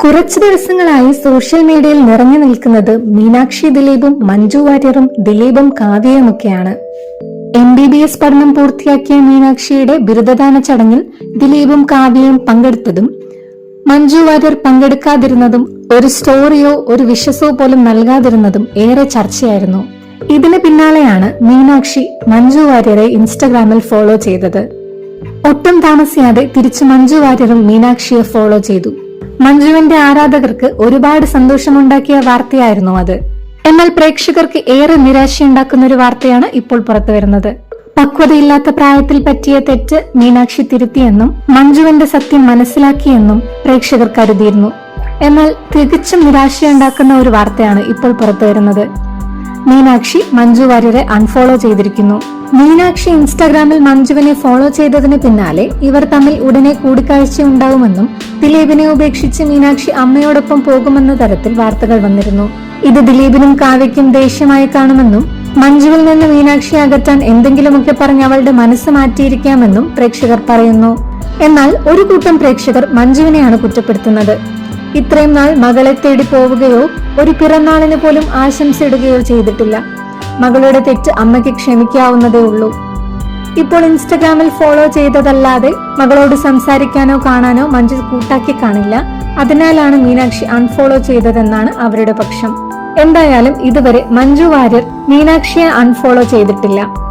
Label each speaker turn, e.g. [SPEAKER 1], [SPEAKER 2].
[SPEAKER 1] കുറച്ചു ദിവസങ്ങളായി സോഷ്യൽ മീഡിയയിൽ നിറഞ്ഞു നിൽക്കുന്നത് മീനാക്ഷി ദിലീപും മഞ്ജു വാര്യറും ദിലീപും കാവ്യയുമൊക്കെയാണ്. MBBS പഠനം പൂർത്തിയാക്കിയ മീനാക്ഷിയുടെ ബിരുദദാന ചടങ്ങിൽ ദിലീപും കാവ്യയും പങ്കെടുത്തതും മഞ്ജു വാര്യർ പങ്കെടുക്കാതിരുന്നതും ഒരു സ്റ്റോറിയോ ഒരു വിഷസോ പോലും നൽകാതിരുന്നതും ഏറെ ചർച്ചയായിരുന്നു. ഇതിന് പിന്നാലെയാണ് മീനാക്ഷി മഞ്ജു വാര്യരെ ഇൻസ്റ്റഗ്രാമിൽ ഫോളോ ചെയ്തത്. ഒട്ടും താമസിയാതെ തിരിച്ചു മഞ്ജു വാര്യറും മീനാക്ഷിയെ ഫോളോ ചെയ്തു. മഞ്ജുവിന്റെ ആരാധകർക്ക് ഒരുപാട് സന്തോഷമുണ്ടാക്കിയ വാർത്തയായിരുന്നു അത്. എന്നാൽ പ്രേക്ഷകർക്ക് ഏറെ നിരാശയുണ്ടാക്കുന്ന ഒരു വാർത്തയാണ് ഇപ്പോൾ പുറത്തുവരുന്നത്. പക്വതയില്ലാത്ത പ്രായത്തിൽ പറ്റിയ തെറ്റ് മീനാക്ഷി തിരുത്തിയെന്നും മഞ്ജുവിന്റെ സത്യം മനസ്സിലാക്കിയെന്നും പ്രേക്ഷകർ കരുതിയിരുന്നു. എന്നാൽ തികച്ചും നിരാശയുണ്ടാക്കുന്ന ഒരു വാർത്തയാണ് ഇപ്പോൾ പുറത്തുവരുന്നത്. മീനാക്ഷി മഞ്ജു വാര്യരെ അൺഫോളോ ചെയ്തിരിക്കുന്നു. മീനാക്ഷി ഇൻസ്റ്റാഗ്രാമിൽ മഞ്ജുവിനെ ഫോളോ ചെയ്തതിന് പിന്നാലെ ഇവർ തമ്മിൽ ഉടനെ കൂടിക്കാഴ്ച ഉണ്ടാവുമെന്നും ദിലീപിനെ ഉപേക്ഷിച്ച് മീനാക്ഷി അമ്മയോടൊപ്പം പോകുമെന്ന തരത്തിൽ വാർത്തകൾ വന്നിരുന്നു. ഇത് ദിലീപിനും കാവ്യയ്ക്കും ദേഷ്യമായി കാണുമെന്നും മഞ്ജുവിൽ നിന്ന് മീനാക്ഷിയെ അകറ്റാൻ എന്തെങ്കിലുമൊക്കെ പറഞ്ഞ് അവളുടെ മനസ്സ് മാറ്റിയിരിക്കാമെന്നും പ്രേക്ഷകർ പറയുന്നു. എന്നാൽ ഒരു കൂട്ടം പ്രേക്ഷകർ മഞ്ജുവിനെയാണ് കുറ്റപ്പെടുത്തുന്നത്. ഇത്രയും നാൾ മകളെ തേടി പോവുകയോ ഒരു പിറന്നാളിന് പോലും ആശംസയിടുകയോ ചെയ്തിട്ടില്ല. മകളുടെ തെറ്റ് അമ്മയ്ക്ക് ക്ഷമിക്കാവുന്നതേ ഉള്ളൂ. ഇപ്പോൾ ഇൻസ്റ്റഗ്രാമിൽ ഫോളോ ചെയ്തതല്ലാതെ മകളോട് സംസാരിക്കാനോ കാണാനോ മഞ്ജു കൂട്ടാക്കി കാണില്ല. അതിനാലാണ് മീനാക്ഷി അൺഫോളോ ചെയ്തതെന്നാണ് അവരുടെ പക്ഷം. എന്തായാലും ഇതുവരെ മഞ്ജു വാര്യർ മീനാക്ഷിയെ അൺഫോളോ ചെയ്തിട്ടില്ല.